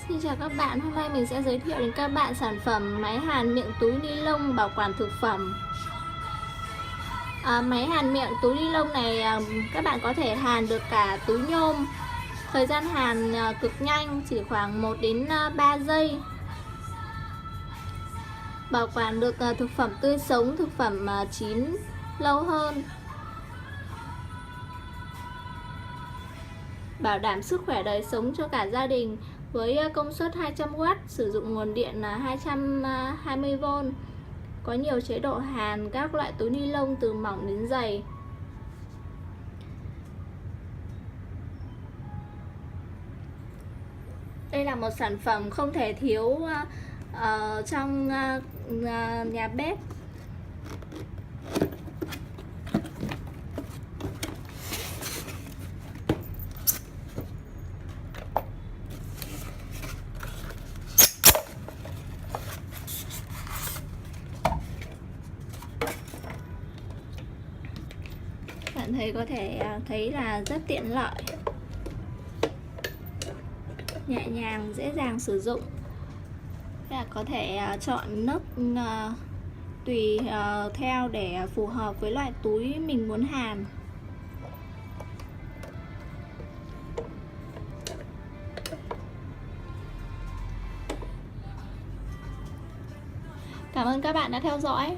Xin chào các bạn, hôm nay mình sẽ giới thiệu đến các bạn sản phẩm máy hàn miệng túi ni lông bảo quản thực phẩm. Máy hàn miệng túi ni lông này các bạn có thể hàn được cả túi nhôm. Thời gian hàn cực nhanh, chỉ khoảng 1 đến 3 giây. Bảo quản được thực phẩm tươi sống, thực phẩm chín lâu hơn. Bảo đảm sức khỏe đời sống cho cả gia đình với công suất 200W, sử dụng nguồn điện 220V. Có nhiều chế độ hàn các loại túi ni lông từ mỏng đến dày. Đây là một sản phẩm không thể thiếu trong nhà bếp. Bạn có thể thấy là rất tiện lợi, nhẹ nhàng, dễ dàng sử dụng. Có thể chọn nấc tùy theo để phù hợp với loại túi mình muốn hàn. Cảm ơn các bạn đã theo dõi.